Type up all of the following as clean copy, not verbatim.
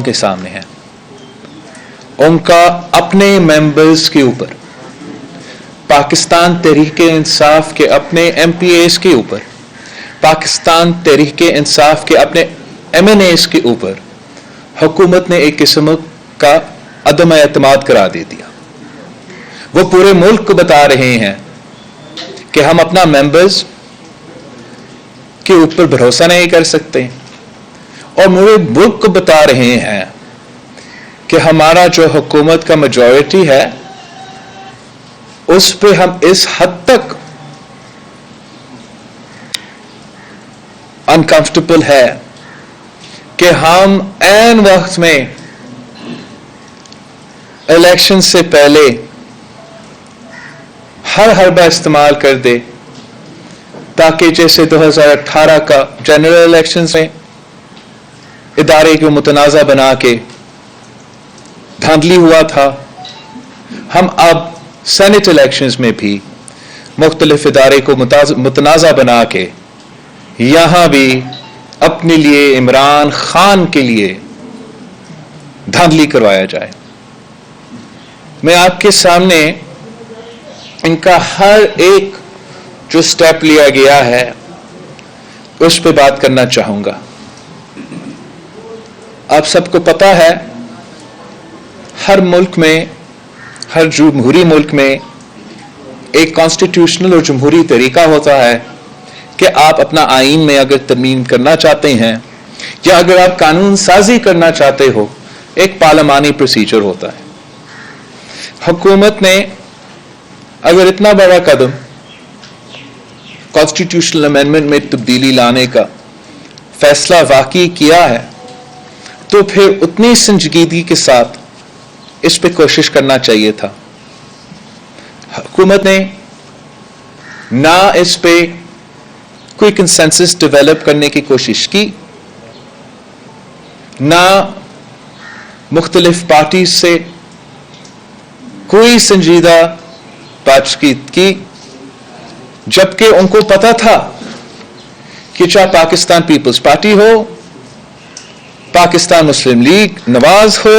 کے سامنے ہے. ان کا اپنے ممبرز کے اوپر، پاکستان تحریک انصاف کے اپنے ایم پی ایز کے اوپر، پاکستان تحریک انصاف کے اپنے ایم این ایز کے اوپر حکومت نے ایک قسم کا عدم اعتماد قرار دے دیا. وہ پورے ملک کو بتا رہے ہیں کہ ہم اپنا ممبرز کے اوپر بھروسہ نہیں کر سکتے، اور پورے ملک کو بتا رہے ہیں کہ ہمارا جو حکومت کا میجورٹی ہے اس پہ ہم اس حد تک انکمفرٹیبل ہے کہ ہم عین وقت میں الیکشن سے پہلے ہر حربہ استعمال کر دے، تاکہ جیسے 2018 کا جنرل الیکشن میں ادارے کو متنازع بنا کے دھاندلی ہوا تھا، ہم اب سینٹ الیکشنز میں بھی مختلف ادارے کو متنازع بنا کے یہاں بھی اپنے لیے عمران خان کے لیے دھاندلی کروایا جائے. میں آپ کے سامنے ان کا ہر ایک جو سٹیپ لیا گیا ہے اس پہ بات کرنا چاہوں گا. آپ سب کو پتا ہے ہر ملک میں، ہر جمہوری ملک میں ایک کانسٹیٹیوشنل اور جمہوری طریقہ ہوتا ہے کہ آپ اپنا آئین میں اگر ترمیم کرنا چاہتے ہیں یا اگر آپ قانون سازی کرنا چاہتے ہو، ایک پارلیمانی پروسیجر ہوتا ہے. حکومت نے اگر اتنا بڑا قدم کانسٹیٹیوشنل امینڈمنٹ میں تبدیلی لانے کا فیصلہ واقعی کیا ہے تو پھر اتنی سنجیدگی کے ساتھ اس پہ کوشش کرنا چاہیے تھا. حکومت نے نہ اس پہ کوئی کنسنسس ڈیولپ کرنے کی کوشش کی، نہ مختلف پارٹی سے کوئی سنجیدہ بات چیت کی، جبکہ ان کو پتا تھا کہ چاہے پاکستان پیپلز پارٹی ہو، پاکستان مسلم لیگ نواز ہو،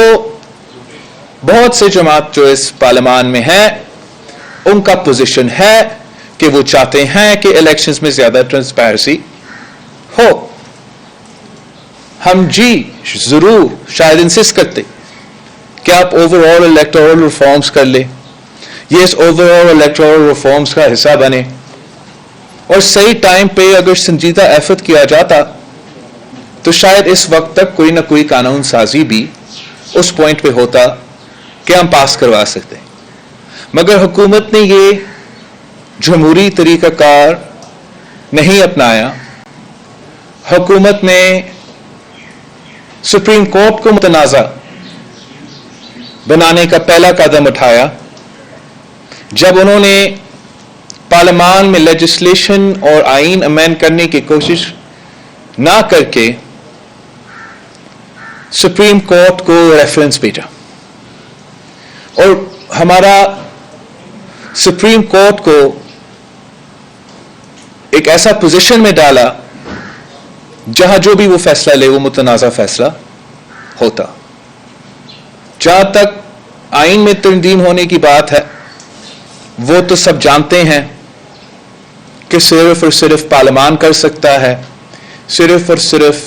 بہت سے جماعت جو اس پارلیمان میں ہیں، ان کا پوزیشن ہے کہ وہ چاہتے ہیں کہ الیکشنز میں زیادہ ٹرانسپیرنسی ہو. ہم ضرور شاید انسسٹ کرتے کہ آپ اوور آل الیکٹورل ریفارمز کر لیں، یہ اس اوور آل الیکٹورل ریفارمز کا حصہ بنے، اور صحیح ٹائم پہ اگر سنجیدہ ایفرٹ کیا جاتا تو شاید اس وقت تک کوئی نہ کوئی قانون سازی بھی اس پوائنٹ پہ ہوتا کہ ہم پاس کروا سکتے. مگر حکومت نے یہ جمہوری طریقہ کار نہیں اپنایا. حکومت نے سپریم کورٹ کو متنازع بنانے کا پہلا قدم اٹھایا جب انہوں نے پارلیمان میں لیجسلیشن اور آئین امینڈ کرنے کی کوشش نہ کر کے سپریم کورٹ کو ریفرنس بھیجا، اور ہمارا سپریم کورٹ کو ایک ایسا پوزیشن میں ڈالا جہاں جو بھی وہ فیصلہ لے وہ متنازع فیصلہ ہوتا. جہاں تک آئین میں ترمیم ہونے کی بات ہے، وہ تو سب جانتے ہیں کہ صرف اور صرف پارلیمان کر سکتا ہے، صرف اور صرف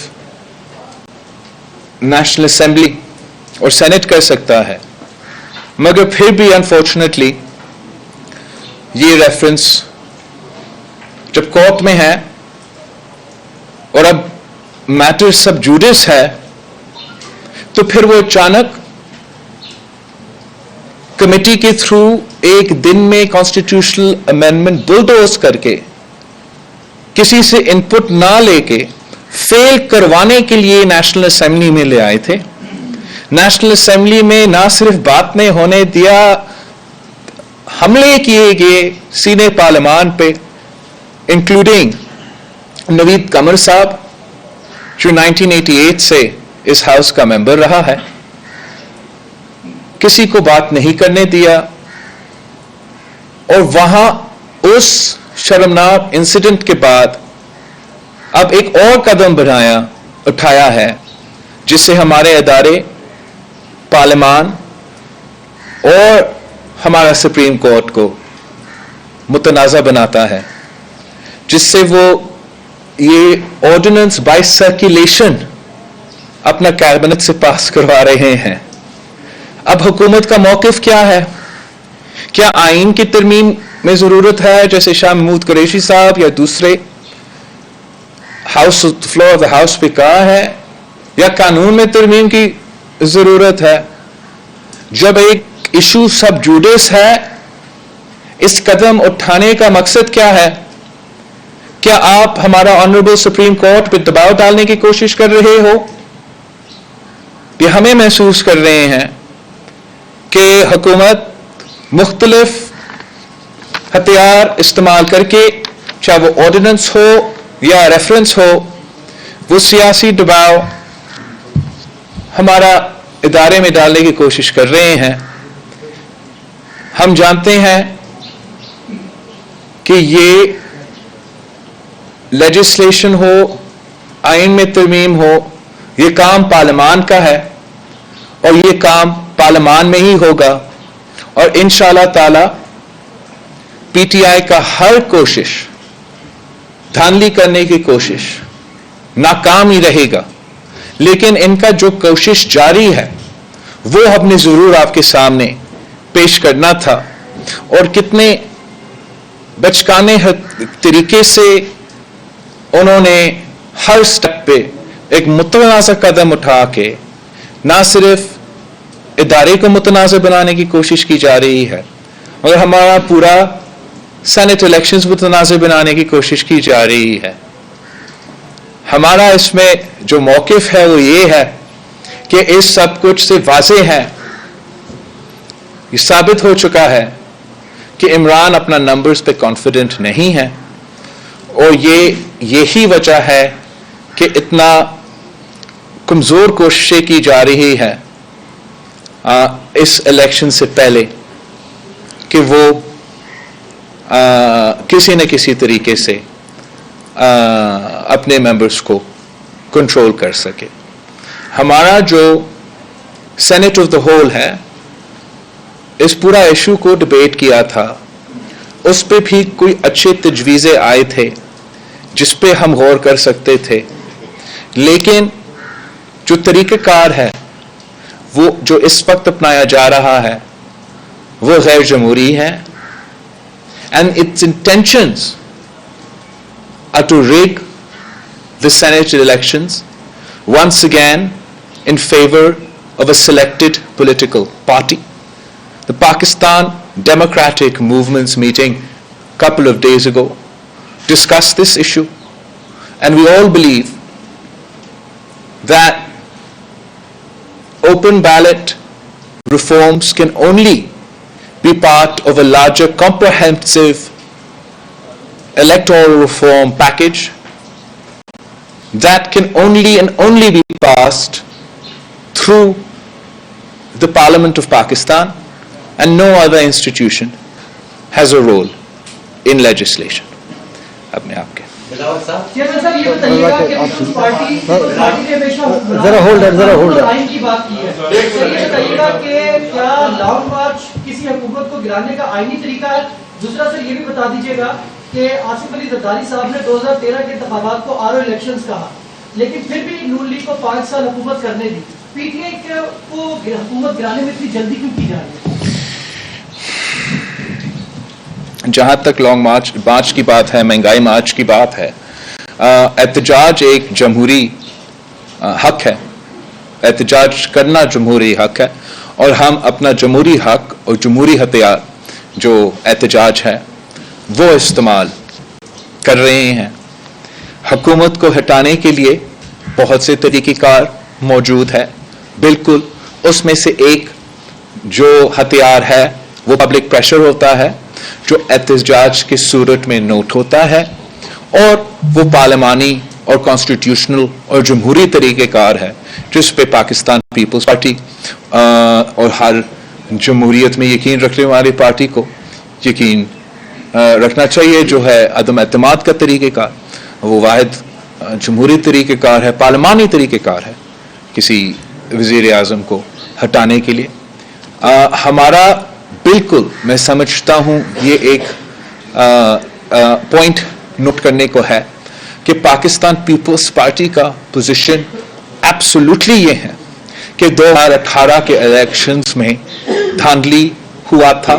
نیشنل اسمبلی اور سینٹ کر سکتا ہے. مگر پھر بھی انفارچونیٹلی یہ ریفرنس جب کورٹ میں ہے اور اب میٹر سب جوڈس ہے تو پھر وہ اچانک کمیٹی کے تھرو ایک دن میں کانسٹیٹیوشنل امینڈمنٹ بلڈوز کر کے کسی سے ان پٹ نہ لے کے فیل کروانے کے لیے نیشنل اسمبلی میں لے آئے تھے. نیشنل اسمبلی میں نہ صرف بات نہیں ہونے دیا، حملے کیے گئے سینے پارلیمان پہ، انکلوڈنگ نوید قمر صاحب جو 1988 سے اس ہاؤس کا ممبر رہا ہے. کسی کو بات نہیں کرنے دیا، اور وہاں اس شرمناک انسیڈنٹ کے بعد اب ایک اور قدم اٹھایا ہے جس سے ہمارے ادارے، پارلیمان اور ہمارا سپریم کورٹ کو متنازع بناتا ہے، جس سے وہ یہ آرڈیننس بائی سرکولیشن اپنا کیبنٹ سے پاس کروا رہے ہیں۔ اب حکومت کا موقف کیا ہے؟ کیا آئین کی ترمیم میں ضرورت ہے جیسے شاہ محمود قریشی صاحب یا دوسرے house floor of the house پہ کہا ہے، یا قانون میں ترمیم کی ضرورت ہے؟ جب ایک ایشو سب جوڈس ہے، اس قدم اٹھانے کا مقصد کیا ہے؟ کیا آپ ہمارا آنریبل سپریم کورٹ پہ دباؤ ڈالنے کی کوشش کر رہے ہو؟ یہ ہمیں محسوس کر رہے ہیں کہ حکومت مختلف ہتھیار استعمال کر کے، چاہے وہ آرڈیننس ہو یا ریفرنس ہو، وہ سیاسی دباؤ ہمارا ادارے میں ڈالنے کی کوشش کر رہے ہیں۔ ہم جانتے ہیں کہ یہ لیجسلیشن ہو، آئین میں ترمیم ہو، یہ کام پارلیمان کا ہے اور یہ کام پارلیمان میں ہی ہوگا، اور انشاءاللہ تعالی پی ٹی آئی کا ہر کوشش دھاندلی کرنے کی کوشش ناکام ہی رہے گا، لیکن ان کا جو کوشش جاری ہے وہ ہم نے ضرور آپ کے سامنے پیش کرنا تھا، اور کتنے بچکانے طریقے سے انہوں نے ہر سٹیپ پہ ایک متنازع قدم اٹھا کے نہ صرف ادارے کو متنازع بنانے کی کوشش کی جا رہی ہے، مگر ہمارا پورا سینٹ الیکشنز متنازع بنانے کی کوشش کی جا رہی ہے۔ ہمارا اس میں جو موقف ہے وہ یہ ہے کہ اس سب کچھ سے واضح ہے، یہ ثابت ہو چکا ہے کہ عمران اپنا نمبرز پہ کانفیڈنٹ نہیں ہے، اور یہی وجہ ہے کہ اتنا کمزور کوششیں کی جا رہی ہے اس الیکشن سے پہلے کہ وہ کسی نہ کسی طریقے سے اپنے ممبرز کو کنٹرول کر سکے۔ ہمارا جو سینٹ آف دا ہول ہے، اس پورا ایشو کو ڈیبیٹ کیا تھا، اس پہ بھی کوئی اچھے تجویزیں آئے تھے جس پہ ہم غور کر سکتے تھے، لیکن جو طریقہ کار ہے وہ جو اس وقت اپنایا جا رہا ہے وہ غیر جمہوری ہے، and its intentions are to rig the Senate elections once again in favor of a selected political party. The Pakistan Democratic Movement's meeting a couple of days ago discussed this issue, and we all believe that open ballot reforms can only be part of a larger comprehensive electoral reform package that can only be passed through the Parliament of Pakistan, and no other institution has a role in legislation. اپنے آپ کے صاحب یہ بتائیے گا کہ Peoples party نے ہمیشہ آئین کی بات کی ہے، یہ بتائیے گا کہ کیا لانگ مارچ کسی حکومت کو گرانے کا آئینی طریقہ ہے؟ دوسرا سر یہ بھی بتا دیجیے گا کہ آصف علی زرداری صاحب نے 2013 کے انتخابات کو آر او الیکشنز کہا، لیکن پھر بھی نون لیگ کو 5 سال حکومت کرنے دی، پی ٹی آئی کو حکومت گرانے میں اتنی جلدی کیوں کی جا رہی ہے؟ جہاں تک لانگ مارچ کی بات ہے، مہنگائی مارچ کی بات ہے، احتجاج ایک جمہوری حق ہے، احتجاج کرنا جمہوری حق ہے، اور ہم اپنا جمہوری حق اور جمہوری ہتھیار جو احتجاج ہے وہ استعمال کر رہے ہیں۔ حکومت کو ہٹانے کے لیے بہت سے طریقہ کار موجود ہے، بالکل اس میں سے ایک جو ہتھیار ہے وہ پبلک پریشر ہوتا ہے، جو احتجاج کی صورت میں نوٹ ہوتا ہے، اور وہ پارلیمانی اور کانسٹیٹیوشنل اور جمہوری طریقہ کار ہے جس پہ پاکستان پیپلز پارٹی اور ہر جمہوریت میں یقین رکھنے والی پارٹی کو یقین رکھنا چاہیے، جو ہے عدم اعتماد کا طریقہ کار، وہ واحد جمہوری طریقہ کار ہے، پارلیمانی طریقہ کار ہے किसी वज़ीर आज़म को हटाने के लिए। हमारा बिल्कुल, मैं समझता हूँ ये एक पॉइंट नोट करने को है कि पाकिस्तान पीपल्स पार्टी का पोजीशन एब्सोल्युटली ये है कि 2018 के इलेक्शंस में धांधली हुआ था,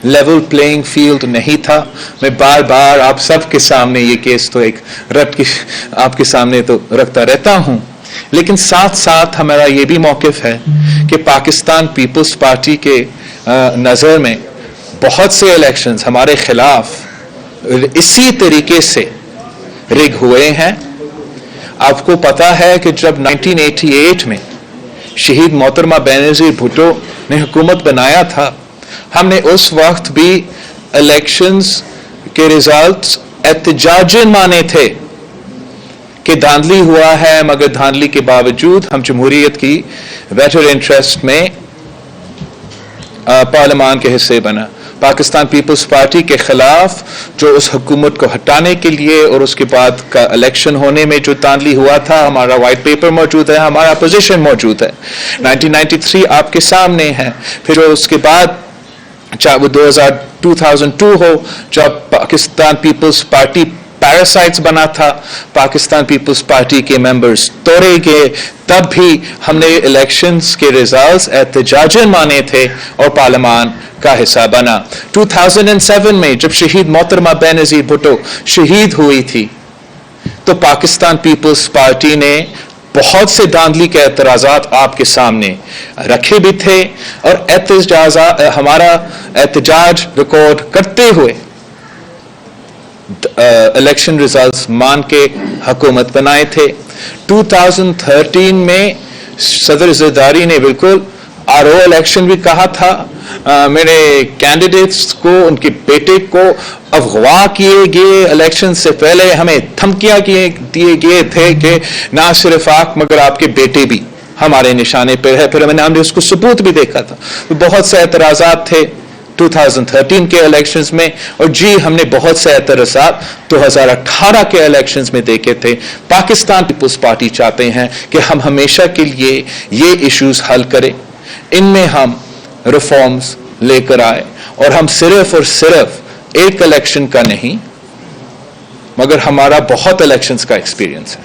लेवल प्लेइंग फील्ड नहीं था। मैं बार बार आप सबके सामने ये केस तो एक रट के आपके सामने तो रखता रहता हूँ, लेकिन साथ साथ हमारा ये भी मौक़िफ़ है कि पाकिस्तान पीपल्स पार्टी के नज़र में बहुत से इलेक्शंस हमारे खिलाफ इसी तरीके से रिग हुए हैं। आपको पता है कि जब 1988 में शहीद मोहतरमा बेनज़ीर भुट्टो ने हुकूमत बनाया था, हमने उस वक्त भी इलेक्शंस के रिजल्ट्स एहतजाजन माने थे कि धांधली हुआ है, मगर धांधली के बावजूद हम जमहूरियत की बेटर इंटरेस्ट में पार्लियामान के हिस्से बना। पाकिस्तान पीपल्स पार्टी के खिलाफ जो उस हुकूमत को हटाने के लिए और उसके बाद का इलेक्शन होने में जो धांधली हुआ था, हमारा वाइट पेपर मौजूद है, हमारा पोजीशन मौजूद है। 1993 आपके सामने है। फिर उसके बाद चाहे वो 2002 हो, जब पाकिस्तान पीपल्स पार्टी पैरासाइट्स बना था, पाकिस्तान पीपल्स पार्टी के मेंबर्स तोड़े गए, तब भी हमने इलेक्शंस के रिजल्ट्स एहतजाजन माने थे और पार्लियामान का हिस्सा बना। 2007 में जब शहीद मोहतरमा बेनज़ीर भुट्टो शहीद हुई थी, तो पाकिस्तान पीपल्स पार्टी ने बहुत से धांधली के एतराज़ात आपके सामने रखे भी थे और हमारा एहतजाज रिकॉर्ड करते हुए इलेक्शन रिजल्ट्स मान के हुकूमत बनाए थे। 2013 में सदर ज़रदारी ने बिल्कुल आरओ इलेक्शन भी कहा था। मेरे कैंडिडेट्स को, उनके बेटे को अगवा किए गए, इलेक्शन से पहले हमें धमकियां दिए गए थे कि ना सिर्फ आप मगर आपके बेटे भी हमारे निशाने पर है। फिर हमने उसको सबूत भी देखा था। तो बहुत से एतराज़ात थे 2013 के इलेक्शंस में, और जी हमने बहुत से एतराज़ात 2018 के इलेक्शंस में देखे थे। पाकिस्तान पीपल्स पार्टी चाहते हैं कि हम हमेशा के लिए ये इश्यूज हल करें, इनमें हम रिफॉर्म्स लेकर आए, और हम सिर्फ और सिर्फ एक इलेक्शन का नहीं मगर हमारा बहुत इलेक्शंस का एक्सपीरियंस है।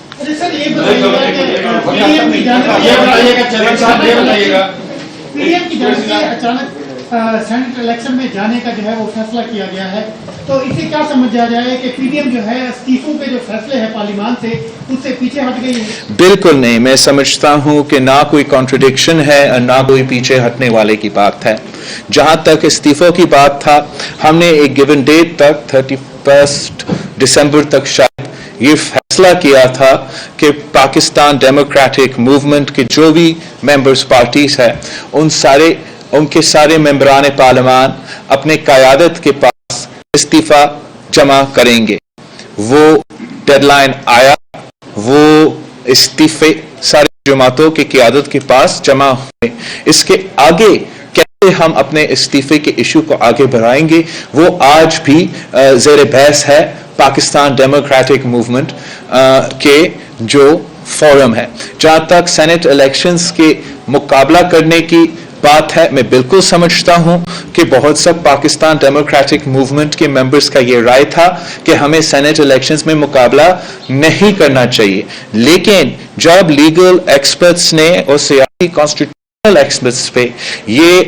सेनेट इलेक्शन में जाने का जो है वो फैसला किया गया है, तो इसे क्या समझा जाए कि पीडीएम जो है इस्तीफों के जो फैसले हैं पार्लियामान से उससे पीछे हट गई है? बिल्कुल नहीं, मैं समझता हूं कि ना कोई कॉन्ट्रडिक्शन है और ना कोई पीछे हटने वाले की बात है। जहां तक इस्तीफों की बात था, हमने एक गिवन डेट तक 31 दिसंबर तक शायद ये फैसला किया था कि पाकिस्तान डेमोक्रेटिक मूवमेंट के जो भी मेंबर्स पार्टीज है उनके सारे मेंबरान पार्लियामान अपने क़यादत के पास इस्तीफा जमा करेंगे। वो डेडलाइन आया, वो इस्तीफे सारी जमातों की क़यादत के पास जमा हुए। इसके आगे कैसे हम अपने इस्तीफे के इशू को आगे बढ़ाएंगे, वो आज भी ज़ेर बहस है पाकिस्तान डेमोक्रेटिक मूवमेंट के जो फोरम है। जहां तक सेनेट इलेक्शंस के मुकाबला करने की बात है, मैं बिल्कुल समझता हूं कि बहुत सब पाकिस्तान डेमोक्रेटिक मूवमेंट के मेंबर्स का ये राय था कि हमें सेनेट इलेक्शंस में मुकाबला नहीं करना चाहिए। लेकिन जब लीगल एक्सपर्ट्स ने और सियासी कॉन्स्टिट्यूशनल एक्सपर्ट्स पे ये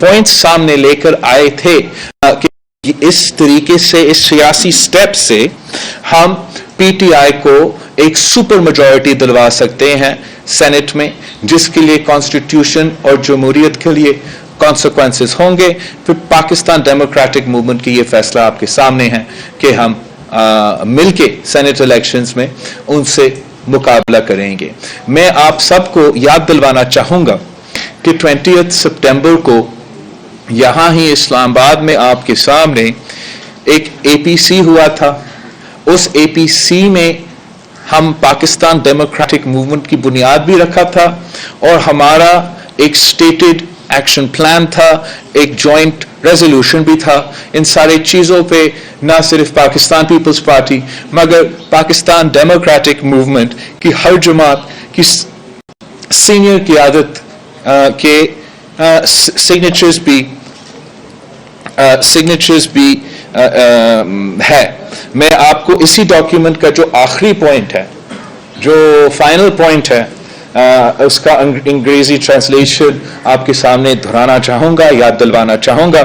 पॉइंट्स सामने लेकर आए थे कि इस तरीके से, इस सियासी स्टेप से हम पीटीआई को एक सुपर मेजॉरिटी दिलवा सकते हैं सेनेट में, जिसके लिए कॉन्स्टिट्यूशन और जमहूरियत के लिए कॉन्सिक्वेंसेस होंगे। फिर पाकिस्तान डेमोक्रेटिक मूवमेंट की ये फैसला आपके सामने है कि हम मिलके सेनेट इलेक्शंस में उनसे मुकाबला करेंगे। मैं आप सबको याद दिलवाना चाहूंगा कि 20 सितंबर को यहां ही इस्लामाबाद में आपके सामने एक एपीसी हुआ था। उस एपीसी में हम पाकिस्तान डेमोक्रेटिक मूवमेंट की बुनियाद भी रखा था और हमारा एक स्टेटेड एक्शन प्लान था, एक जॉइंट रेजोल्यूशन भी था। इन सारी चीज़ों पे ना सिर्फ पाकिस्तान पीपल्स पार्टी मगर पाकिस्तान डेमोक्रेटिक मूवमेंट की हर जमात की सीनियर क़यादत के सिग्नेचर्स भी है। मैं आपको इसी डॉक्यूमेंट का जो आखिरी पॉइंट है, जो फाइनल पॉइंट है, उसका अंग्रेजी ट्रांसलेशन आपके सामने दोहराना चाहूंगा, याद दिलवाना चाहूंगा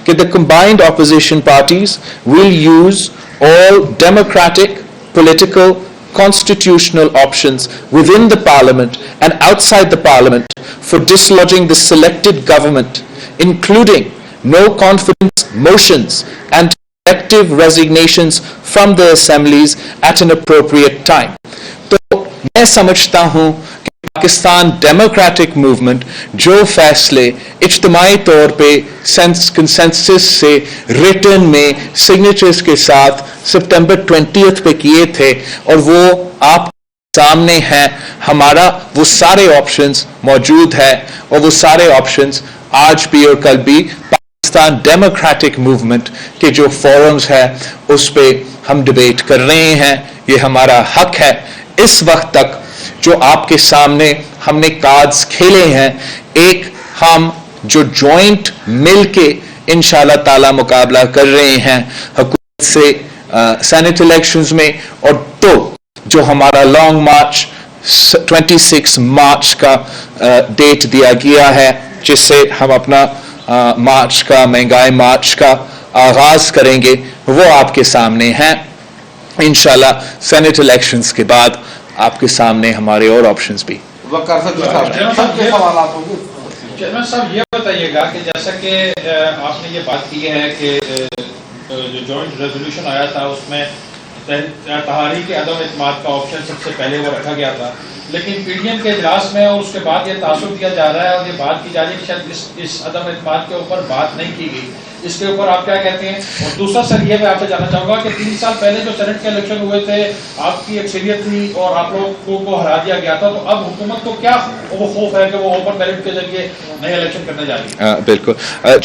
कि the combined opposition parties will use all democratic, political, constitutional options within the parliament and outside the parliament for dislodging the selected government, including no confidence motions and collective resignations from the assemblies at an appropriate time. तो मैं समझता हूं कि Pakistan democratic movement जो फैसले इज्तिमाई तौर पे consensus से रिटर्न में सिग्नेचर्स के साथ सितंबर 20 पे किए थे और वो आप सामने हैं, हमारा वो सारे ऑप्शंस मौजूद है और वो सारे ऑप्शंस आज भी और कल भी पाकिस्तान डेमोक्रेटिक मूवमेंट के जो फोरम्स है उस पे हम डिबेट कर रहे हैं। ये हमारा हक है। इस वक्त तक जो आपके सामने हमने कार्ड्स खेले हैं, एक हम जो जॉइंट मिलके इंशाल्लाह ताला मुकाबला कर रहे हैं हुकूमत से सेनेट इलेक्शंस में, और तो जो हमारा लॉन्ग मार्च 26 मार्च का डेट दिया गया है जिससे हम अपना मार्च का महंगाई मार्च का आगाज करेंगे, वो आपके सामने है। इंशाल्लाह सेनेट इलेक्शंस के बाद आपके सामने हमारे और ऑप्शंस भी। चेयरमैन साहब ये बताइएगा कि जैसा कि आपने ये बात की है कि जो जॉइंट रेजोल्यूशन आया था उसमें तहारीक अदम इत्मीनान का ऑप्शन सबसे पहले वो रखा गया था, लेकिन पीडीएम के इजलास में और उसके बाद ये तासुब दिया जा रहा है और ये बात की जा रही है कि शायद इस अदम इत्मीनान के ऊपर बात नहीं की गई, इसके ऊपर आप क्या कहते हैं? और दूसरा सर ये मैं आपसे जानना चाहूँगा कि 3 साल पहले जो सेनेट के इलेक्शन हुए थे आपकी अक्सरियत थी और आप लोगों को हरा दिया गया था, तो अब हुकूमत को क्या वो खौफ है कि वो ओपन बैलेट के जरिए नए इलेक्शन करने जा रही है? बिल्कुल,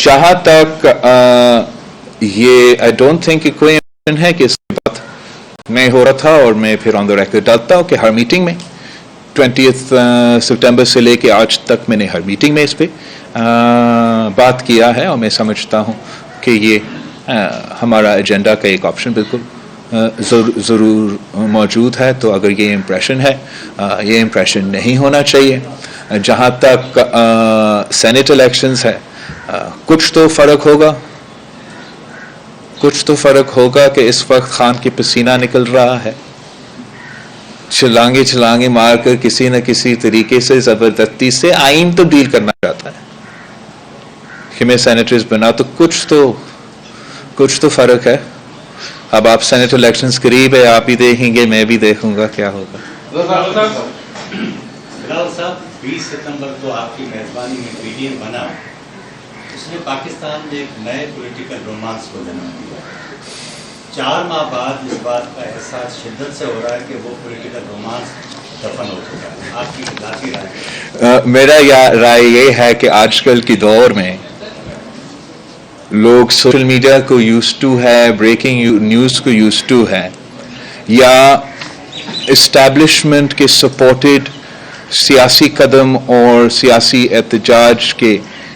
जहाँ तक ये आई डोंट थिंक कोई है कि इसके बात नहीं हो रहा था, और मैं फिर ऑन द रिकॉर्ड डालता हूँ कि हर मीटिंग में 20 सितंबर से लेके आज तक मैंने हर मीटिंग में इस पे बात किया है, और मैं समझता हूँ कि ये हमारा एजेंडा का एक ऑप्शन बिल्कुल ज़रूर मौजूद है। तो अगर ये इम्प्रेशन है, ये इम्प्रेशन नहीं होना चाहिए। जहाँ तक सेनेट इलेक्शंस है, कुछ तो फ़र्क होगा कि इस वक्त खान की पसीना निकल रहा है, छलांगे मारकर किसी न किसी तरीके से ज़बरदस्ती से आइन तो डील करना चाहता है कि मैं सेनेटर्स बना, तो कुछ तो फ़र्क है। अब आप सेनेट इलेक्शंस करीब है, आप भी देखेंगे, मैं भी देखूंगा क्या होगा। बिलावल साहब, 20 सितंबर को आपकी मेहरबानी में पीडीएम बना, उसने पाकिस्तान में एक नए पॉलिटिकल रोमांस को जन्म दिया। 4 माह बाद इस बात का एहसास शिद्दत से हो रहा है कि वो पॉलिटिकल रोमांस दफन हो चुका है। आपकी ज़ाती राय? मेरा राय ये है कि आजकल के दौर में लोग सोशल मीडिया को यूज्ड टू है, ब्रेकिंग न्यूज़ को यूज्ड टू है, या इस्टेब्लिशमेंट के सपोर्टेड सियासी कदम और सियासी एहतजाज के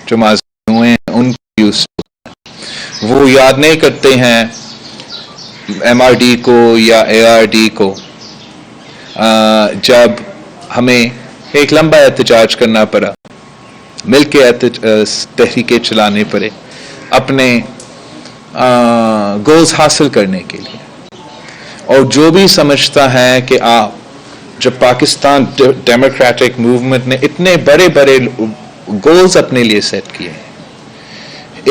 जो माज़ून हुए हैं उनको यूज्ड टू, वो याद नहीं करते हैं MRD को या ARD को, जब हमें एक लंबा एहतजाज करना पड़ा, मिलके तहरीकें चलाने पड़े अपने गोल्स हासिल करने के लिए। और जो भी समझता है कि आप जब पाकिस्तान डेमोक्रेटिक मूवमेंट ने इतने बड़े गोल्स अपने लिए सेट किए हैं,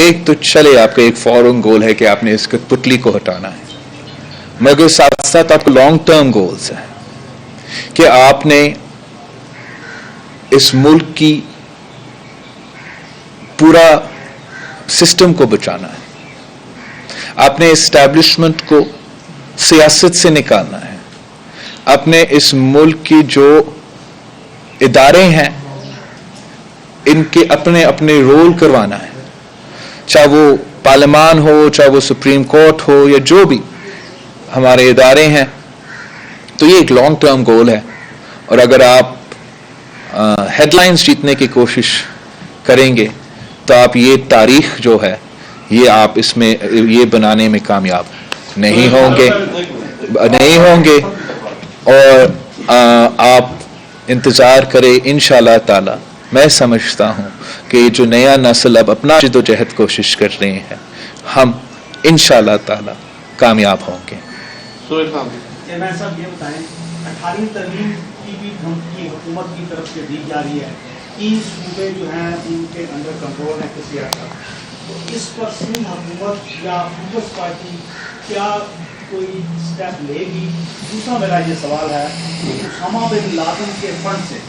एक तो चले आपका एक फॉरन गोल है कि आपने इस कठपुतली को हटाना है, मगर साथ साथ आपको लॉन्ग टर्म गोल्स हैं कि आपने इस मुल्क की पूरा सिस्टम को बचाना है, आपने इस्टेब्लिशमेंट को सियासत से निकालना है, अपने इस मुल्क की जो इदारे हैं इनके अपने अपने रोल करवाना है, चाहे वो पार्लियामान हो, चाहे वो सुप्रीम कोर्ट हो, या जो भी हमारे इदारे हैं। तो ये एक लॉन्ग टर्म गोल है, और अगर आप हेडलाइंस जीतने की कोशिश करेंगे तो आप ये तारीख जो है ये आप इसमें ये बनाने में कामयाब नहीं होंगे और आप इंतज़ार करें इंशाल्लाह ताला। मैं समझता हूँ कि जो नया नस्ल अब अपना जिद्दोजहद कोशिश कर रहे हैं, हम इंशाल्लाह ताला कामयाब होंगे। चेयरमैन साहब ये बताएं, 18वीं तरमीम की भी धमकी हुकूमत की तरफ से दी जा रही है, 3 सूबे जो हैं उनके अंडर कंट्रोल है किसी हद तक, तो इस पर सिंध हुकूमत या पीपल्स पार्टी क्या कोई स्टेप लेगी? दूसरा मेरा ये सवाल है कि उसामा बिन लादेन के फंड से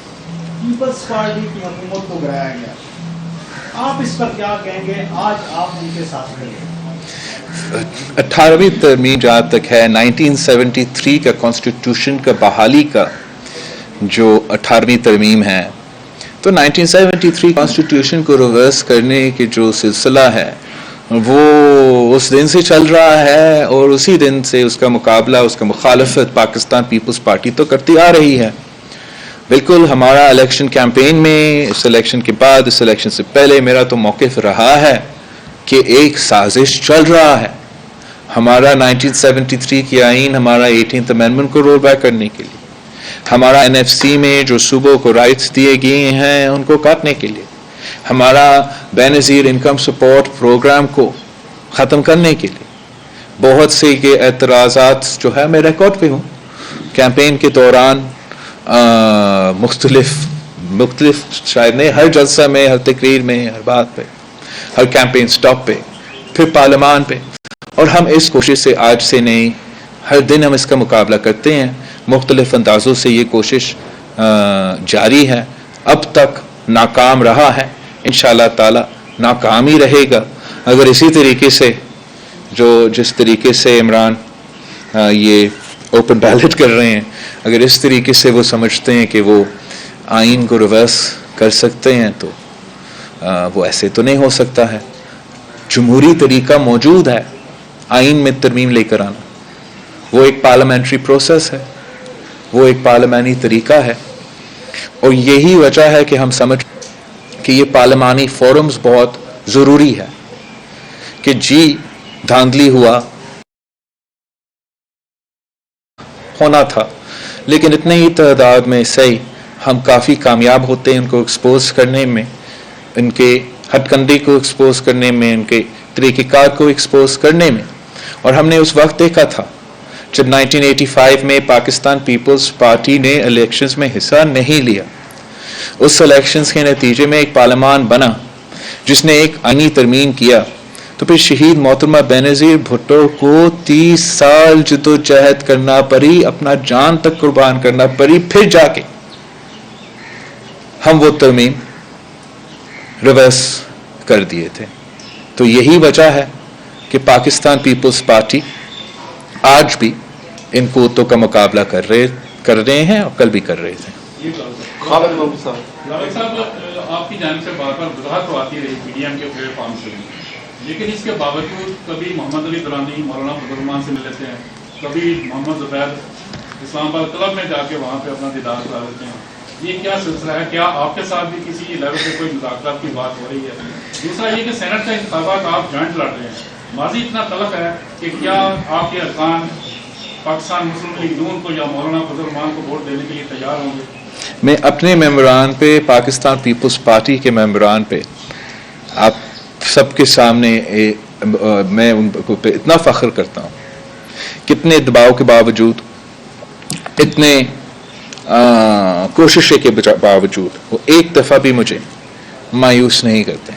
पीपल्स पार्टी की हुकूमत को गिराया गया, आप इस पर क्या कहेंगे? आज आप उनके साथ रहेंगे? 18वीं तरमीम जहाँ तक है 1973 का कॉन्स्टिट्यूशन का बहाली का जो 18वीं तरमीम है, तो 1973 कॉन्स्टिट्यूशन को रिवर्स करने के जो सिलसिला है वो उस दिन से चल रहा है और उसी दिन से उसका मुकाबला, उसका मुखालफत पाकिस्तान पीपल्स पार्टी तो करती आ रही है। बिल्कुल हमारा इलेक्शन कैंपेन में, इस इलेक्शन के बाद, इस इलेक्शन से पहले मेरा तो मौक़िफ़ रहा है कि एक साजिश चल रहा है हमारा 1973 की आइन, हमारा 18th अमेंडमेंट को रोल बैक करने के लिए, हमारा NFC में जो सूबों को राइट्स दिए गए हैं उनको काटने के लिए, हमारा बेनज़ीर इनकम सपोर्ट प्रोग्राम को ख़त्म करने के लिए। बहुत से के एतराज़ात जो है मैं रिकॉर्ड पे हूँ, कैंपेन के दौरान मुख्तलिफ शायद नहीं, हर जलसा में, हर तकरीर में, हर बात पे, हर कैंपेन स्टॉप पे, फिर पार्लियामान पे, और हम इस कोशिश से आज से नहीं, हर दिन हम इसका मुकाबला करते हैं। मुख्तलिफ अंदाज़ों से ये कोशिश जारी है, अब तक नाकाम रहा है, इंशाअल्लाह ताला नाकाम ही रहेगा। अगर इसी तरीके से जिस तरीके से इमरान ये ओपन बैलेट कर रहे हैं, अगर इस तरीके से वो समझते हैं कि वो आइन को रिवर्स कर सकते हैं तो वो ऐसे तो नहीं हो सकता है। जमहूरी तरीका मौजूद है आइन में तरमीम लेकर आना, वो एक पार्लियामेंट्री प्रोसेस है, वो एक पार्लियामानी तरीका है, और यही वजह है कि हम समझ कि ये पार्लियामानी फोरम्स बहुत ज़रूरी है कि जी धांधली होना था, लेकिन इतने ही तादाद में सही हम काफ़ी कामयाब होते हैं उनको एक्सपोज करने में, इनके हथकंडे को एक्सपोज करने में, इनके तरीक़ेकार को एक्सपोज करने में। और हमने उस वक्त देखा था जब 1985 में पाकिस्तान पीपल्स पार्टी ने इलेक्शंस में हिस्सा नहीं लिया, उस इलेक्शंस के नतीजे में एक पार्लियामान बना जिसने एक आईनी तरमीम किया, तो फिर शहीद मोहतरमा बेनज़ीर भुट्टो को 30 साल जद्दोजहद करना पड़ी, अपना जान तक कुर्बान करना पड़ी, फिर जाके हम वो तरमीम रिवर्स कर दिए थे। तो यही वजह है कि पाकिस्तान पीपल्स पार्टी आज भी इन कुत्तों का मुकाबला कर रहे हैं और कल भी कर रहे थे। आपकी जानिब से बार बार वजाहत तो आती रही PDM के प्लेटफॉर्म से, लेकिन इसके बावजूद कभी मोहम्मद अली दुरानी मौलाना फजल से मिल लेते हैं, कभी मोहम्मद ज़ुबैर इस्लामाबाद क्लब में जाके वहाँ पे अपना दीदार करा लेते हैं। ये क्या सिलसिला है? क्या आपके साथ भी किसी लेवल पे कोई मुज़ाकरात की बात हो रही है? दूसरा ये कि सेनेट का इंतखाबात आप जॉइंट लड़ रहे हैं, माजी इतना तलब है कि क्या आपके अरकान पाकिस्तान मुस्लिम लीग नून को या मौलाना फजल को वोट देने के लिए तैयार होंगे? मैं अपने मेंबरान पे, पाकिस्तान पीपल्स पार्टी के मेंबरान पे, आप सबके सामने मैं उनको पे इतना फ़ख्र करता हूँ, कितने दबाव के बावजूद, इतने कोशिशें के बावजूद वो एक दफ़ा भी मुझे मायूस नहीं करते।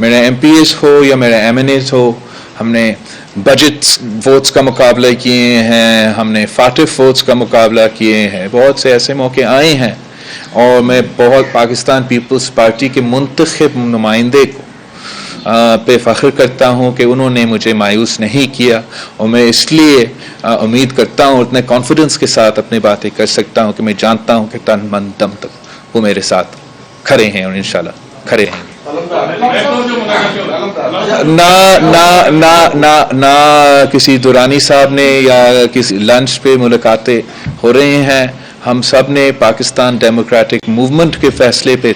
मेरे MPs हो या मेरे MNAs हो, हमने बजट वोट्स का मुकाबला किए हैं, हमने फाटिफ वोट्स का मुकाबला किए हैं, बहुत से ऐसे मौके आए हैं, और मैं बहुत पाकिस्तान पीपल्स पार्टी के मुंतखब नुमाइंदे को पे फ़ख्र करता हूँ कि उन्होंने मुझे मायूस नहीं किया, और मैं इसलिए उम्मीद करता हूँ, उतने कॉन्फिडेंस के साथ अपनी बातें कर सकता हूँ कि मैं जानता हूँ कि तन मन दम तक वो मेरे साथ खड़े हैं और इंशाल्लाह खड़े रहेंगे। ना किसी दुरानी साहब ने या किसी लंच पे मुलाकातें हो रही हैं, ہم سب نے پاکستان ڈیموکریٹک موومنٹ کے فیصلے پہ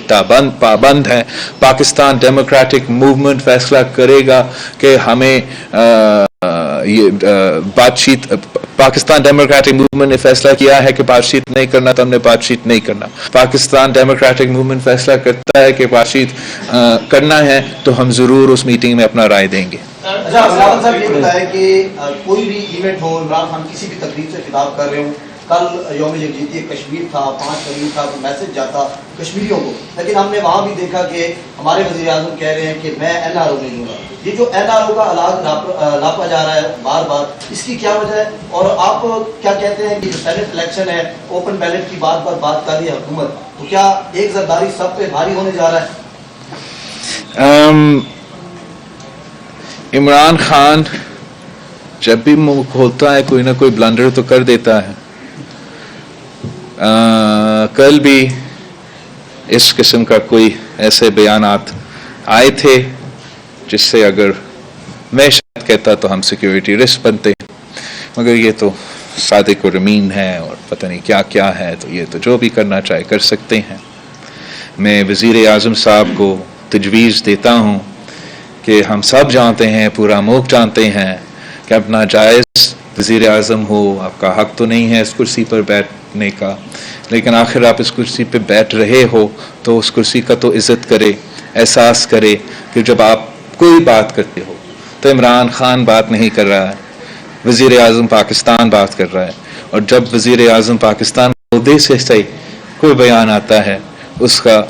پابند ہیں. پاکستان ڈیموکریٹک موومنٹ فیصلہ کرے گا کہ ہمیں یہ بات چیت. پاکستان ڈیموکریٹک موومنٹ نے فیصلہ کیا ہے کہ بات چیت نہیں کرنا تو ہم نے بات چیت نہیں کرنا. پاکستان ڈیموکریٹک موومنٹ فیصلہ کرتا ہے کہ بات چیت کرنا ہے تو ہم ضرور اس میٹنگ میں اپنا رائے دیں گے. اچھا بلاول صاحب یہ بتائیں کہ کوئی بھی ایونٹ ہو، عمران خان کسی بھی تقریب سے خطاب کر رہے ہوں، کل یوم یکجہتی کشمیر تھا، 5 فروری تھا، تو میسج جاتا کشمیریوں کو، لیکن ہم نے وہاں بھی دیکھا کہ ہمارے وزیر اعظم کہہ رہے ہیں کہ میں NRO نہیں لوں گا. یہ جو NRO کا علاج لاپا جا رہا ہے بار بار، اس کی کیا وجہ ہے؟ اور آپ کیا کہتے ہیں کہ جو سینٹ الیکشن ہے، اوپن بیلٹ کی بات پر بات کر رہی ہے حکومت، تو کیا ایک زرداری سب پہ بھاری ہونے جا رہا ہے؟ عمران خان جب بھی منہ کھولتا ہے کوئی نہ کوئی بلنڈر تو کر دیتا ہے. کل بھی اس قسم کا کوئی ایسے بیانات آئے تھے جس سے اگر میں شاید کہتا تو ہم سیکیورٹی رسک بنتے، مگر یہ تو صادق و رمین ہے اور پتہ نہیں کیا کیا ہے، تو یہ تو جو بھی کرنا چاہے کر سکتے ہیں. میں وزیر اعظم صاحب کو تجویز دیتا ہوں کہ ہم سب جانتے ہیں، پورا ملک جانتے ہیں کہ اپنا جائز وزیر اعظم ہو، آپ کا حق تو نہیں ہے اس کرسی پر بیٹھنے کا، لیکن آخر آپ اس کرسی پہ بیٹھ رہے ہو تو اس کرسی کا تو عزت کرے، احساس کرے کہ جب آپ کوئی بات کرتے ہو تو عمران خان بات نہیں کر رہا ہے، وزیر اعظم پاکستان بات کر رہا ہے. اور جب وزیر اعظم پاکستان عہدے سے صحیح کوئی بیان آتا ہے اس کا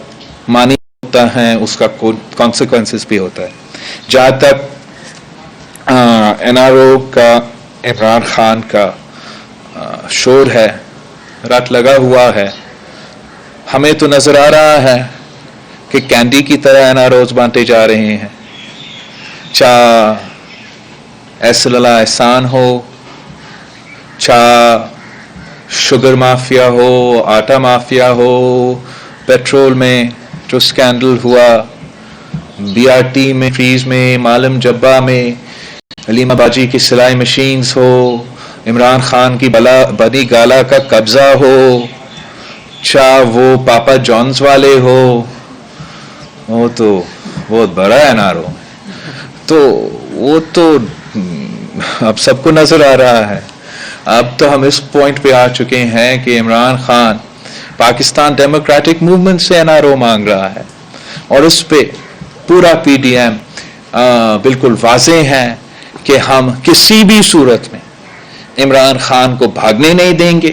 معنی ہوتا ہے، اس کا کانسیکوینسز بھی ہوتا ہے. جہاں تک NRO کا عمران خان کا شور ہے، رٹ لگا ہوا ہے، ہمیں تو نظر آ رہا ہے کہ کینڈی کی طرح NROs بانٹے جا رہے ہیں. چاہے ایسل اللہ احسان ہو، چاہے شوگر مافیا ہو، آٹا مافیا ہو، پیٹرول میں جو سکینڈل ہوا، BRT میں، فریز میں، معلم جبہ میں، علیمہ باجی کی سلائی مشینز ہو، عمران خان کی بنی گالا کا قبضہ ہو، چاہے وہ پاپا جونز والے ہو، وہ تو بہت بڑا NRO، تو وہ تو اب سب کو نظر آ رہا ہے. اب تو ہم اس پوائنٹ پہ آ چکے ہیں کہ عمران خان پاکستان ڈیموکریٹک موومنٹ سے NRO مانگ رہا ہے، اور اس پہ پورا PDM بالکل واضح ہے کہ ہم کسی بھی صورت میں عمران خان کو بھاگنے نہیں دیں گے،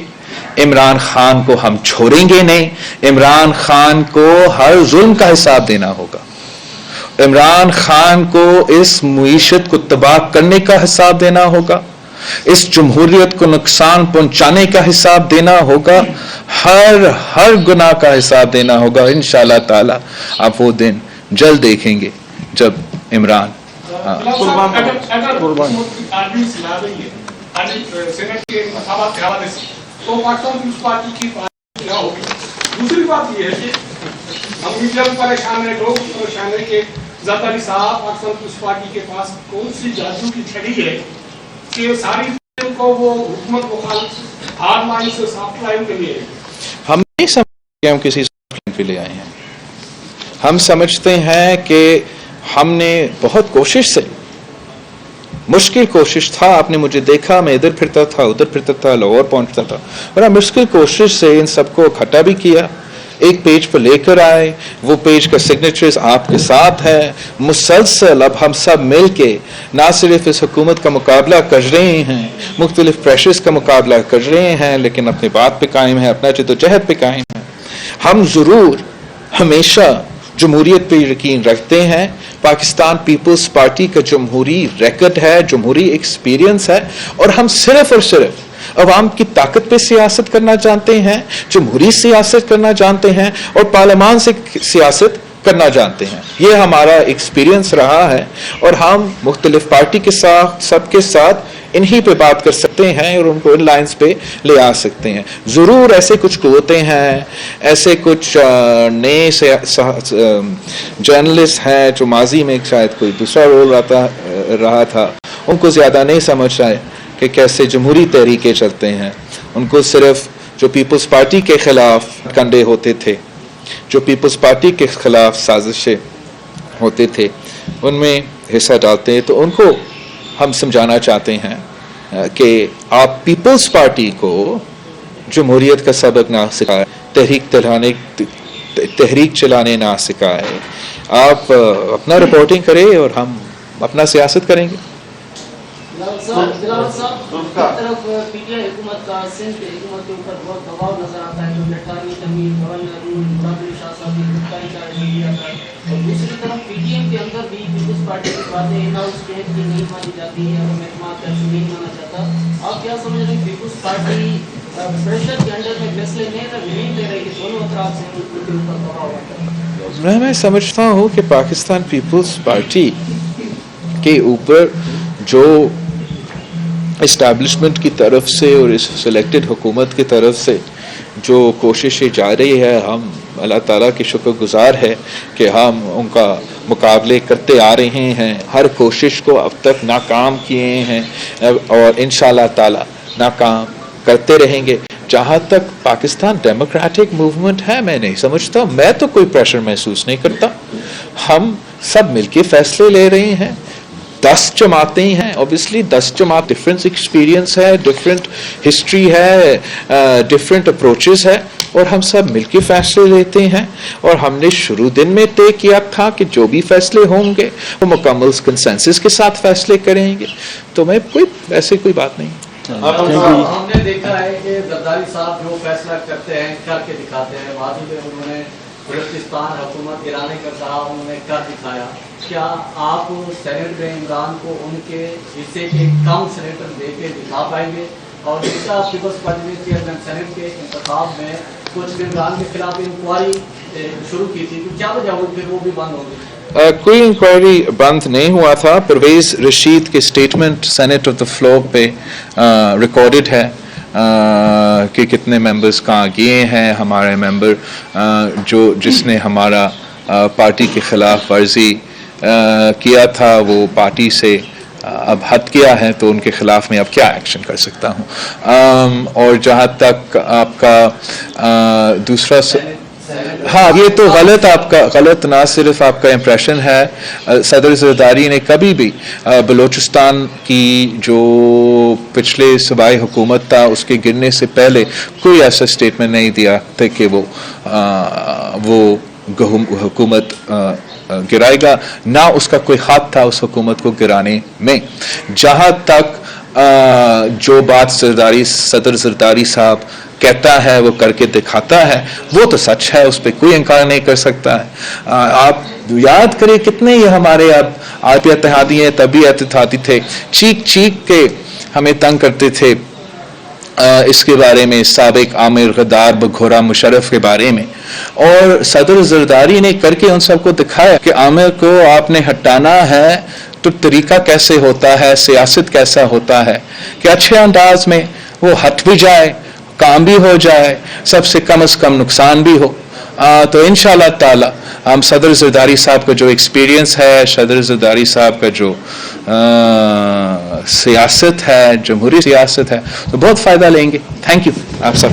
عمران خان کو ہم چھوڑیں گے نہیں. عمران خان کو ہر ظلم کا حساب دینا ہوگا، عمران خان کو اس معیشت کو تباہ کرنے کا حساب دینا ہوگا، اس جمہوریت کو نقصان پہنچانے کا حساب دینا ہوگا، ہر گناہ کا حساب دینا ہوگا. انشاءاللہ تعالی آپ وہ دن جلد دیکھیں گے جب عمران دوسری بات یہ ہے کہ ہم میڈیا میں پریشان ہیں، لوگ پریشان ہیں کہ زرداری علی صاحب پاکستان پیپلز پارٹی کے پاس کون سی جادو کی چھڑی ہے کہ ساری فلم کو وہ حکومت مخالف ہارڈ لائن سے سافٹ لائن کے لیے. ہم نہیں سمجھتے کہ ہم کسی سافٹ لائن پہ لے آئے ہیں. ہم سمجھتے ہیں کہ ہم نے بہت کوشش سے، مشکل کوشش تھا، آپ نے مجھے دیکھا میں ادھر پھرتا تھا ادھر پھرتا تھا، لاہور پہنچتا تھا، بڑا مشکل کوشش سے ان سب کو اکٹھا بھی کیا، ایک پیج پر لے کر آئے. وہ پیج کا سگنیچرز آپ کے ساتھ ہے. مسلسل اب ہم سب مل کے نہ صرف اس حکومت کا مقابلہ کر رہے ہیں، مختلف پریشرز کا مقابلہ کر رہے ہیں، لیکن اپنی بات پہ قائم ہے، اپنا جدوجہد پہ قائم ہے. ہم ضرور ہمیشہ جمہوریت پہ یقین رکھتے ہیں. پاکستان پیپلز پارٹی کا جمہوری ریکارڈ ہے، جمہوری ایکسپیرینس ہے، اور ہم صرف اور صرف عوام کی طاقت پہ سیاست کرنا جانتے ہیں، جمہوری سیاست کرنا جانتے ہیں، اور پارلیمان سے سیاست کرنا جانتے ہیں. یہ ہمارا ایکسپیرینس رہا ہے، اور ہم مختلف پارٹی کے ساتھ سب کے ساتھ انہی پہ بات کر سکتے ہیں اور ان کو ان لائنز پہ لے آ سکتے ہیں. ضرور ایسے کچھ قوتیں ہیں، ایسے کچھ نئے جرنلسٹ ہیں جو ماضی میں شاید کوئی دوسرا رول رہا تھا، ان کو زیادہ نہیں سمجھ آئے کہ کیسے جمہوری تحریکیں چلتے ہیں. ان کو صرف जो पीपल्स पार्टी के खिलाफ कंडे होते थे, जो पीपल्स पार्टी के खिलाफ साजिशें होते थे, उनमें हिस्सा डालते हैं, तो उनको हम समझाना चाहते हैं कि आप पीपल्स पार्टी को जमहूरियत का सबक ना सिखाए, तहरीक चलाने ना सिखाए। आप अपना रिपोर्टिंग करें और हम अपना सियासत करेंगे। पीटीआई हुकूमत का सिंध की हुकूमत के ऊपर बहुत दबाव नजर आता है, जो लठारी तमीर गवर्नर और दूसरी तरफ पीटीएम के अंदर भी पीपल्स पार्टी की बातें इन हाउस की नहीं मानी जाती है और महकमात का नहीं माना जाता। आप क्या समझ रहे हैं पीपल्स पार्टी प्रेशर के अंडर में फैसले नहीं ले रही कि दोनों अतराफ से उनके ऊपर दबाव आता है? मैं समझता हूँ कि पाकिस्तान पीपल्स पार्टी के ऊपर जो इस्टेब्लिशमेंट की तरफ से और इस सिलेक्टेड हुकूमत की तरफ से जो कोशिशें जा रही है, हम अल्लाह ताला की शुक्रगुजार है कि हम उनका मुकाबले करते आ रहे हैं। हर कोशिश को अब तक नाकाम किए हैं और इंशाअल्लाह ताला नाकाम करते रहेंगे। जहाँ तक पाकिस्तान डेमोक्रेटिक मूवमेंट है, मैं नहीं समझता, मैं तो कोई प्रेशर महसूस नहीं करता। हम सब मिलके फैसले ले रहे हैं। 10 जमातें हैं, ऑब्वियसली 10 जमात डिफरेंट एक्सपीरियंस है, डिफरेंट हिस्ट्री है, डिफरेंट अप्रोचेस है, और हम सब मिलके फैसले लेते हैं। और हमने शुरू दिन में तय किया था कि जो भी फैसले होंगे वो मुकम्मल कंसेंसस के साथ फैसले करेंगे। तो मैं ऐसे कोई बात नहीं। हमने देखा है कि जरदारी साहब जो फैसला करते हैं करके दिखाते हैं। माजी में उन्होंने बलूचिस्तान हुकूमत गिराने का कहा, उन्होंने कर दिखाया। क्या आप सेनेट में इमरान को उनके हिस्से के कम सेनेटर दे के दिखा पाएंगे? और दूसरा, पीपल्स पार्टी ने चेयरमैन सेनेट के इंतखाब में कुछ इमरान के खिलाफ इंक्वायरी शुरू की थी, तो क्या वजह हुई फिर वो भी बंद हो गई? कोई इंक्वायरी बंद नहीं हुआ था। परवेज़ रशीद के statement senate of the floor पे रिकॉर्डेड है कि कितने मेंबर्स कहाँ गए हैं। हमारे मेंबर जिसने हमारा पार्टी के खिलाफ वर्जी किया था वो पार्टी से अब हट किया है, तो उनके खिलाफ मैं अब क्या एक्शन कर सकता हूँ। और जहाँ तक आपका दूसरा हाँ, ये तो गलत ना सिर्फ आपका इम्प्रेशन है। सदर जरदारी ने कभी भी बलूचिस्तान की जो पिछले सूबाई हुकूमत था उसके गिरने से पहले कोई ऐसा स्टेटमेंट नहीं दिया था कि वो हुकूमत गिराएगा, ना उसका कोई हाथ था उस हुकूमत को गिराने में। जहाँ तक जो बात सदर जरदारी साहब कहता है वो करके दिखाता है, वो तो सच है, उस पर कोई इनकार नहीं कर सकता है। आप याद करें कितने ये हमारे अब इत्तेहादी हैं, तभी इत्तेहादी थे, चीख के हमें तंग करते थे इसके बारे में, साबिक आमिर गद्दार बघोरा मुशर्रफ के बारे में। और सदर जरदारी ने करके उन सबको दिखाया कि आमिर को आपने हटाना है तो तरीका कैसे होता है, सियासत कैसा होता है, कि अच्छे अंदाज में वो हट भी जाए, काम भी हो जाए, सबसे कम से कम नुकसान भी हो। तो इंशाअल्लाह ताला हम सदर जरदारी साहब का जो एक्सपीरियंस है, सदर जरदारी साहब का जो सियासत है, जमहूरी सियासत है, तो बहुत फ़ायदा लेंगे। थैंक यू आप सब।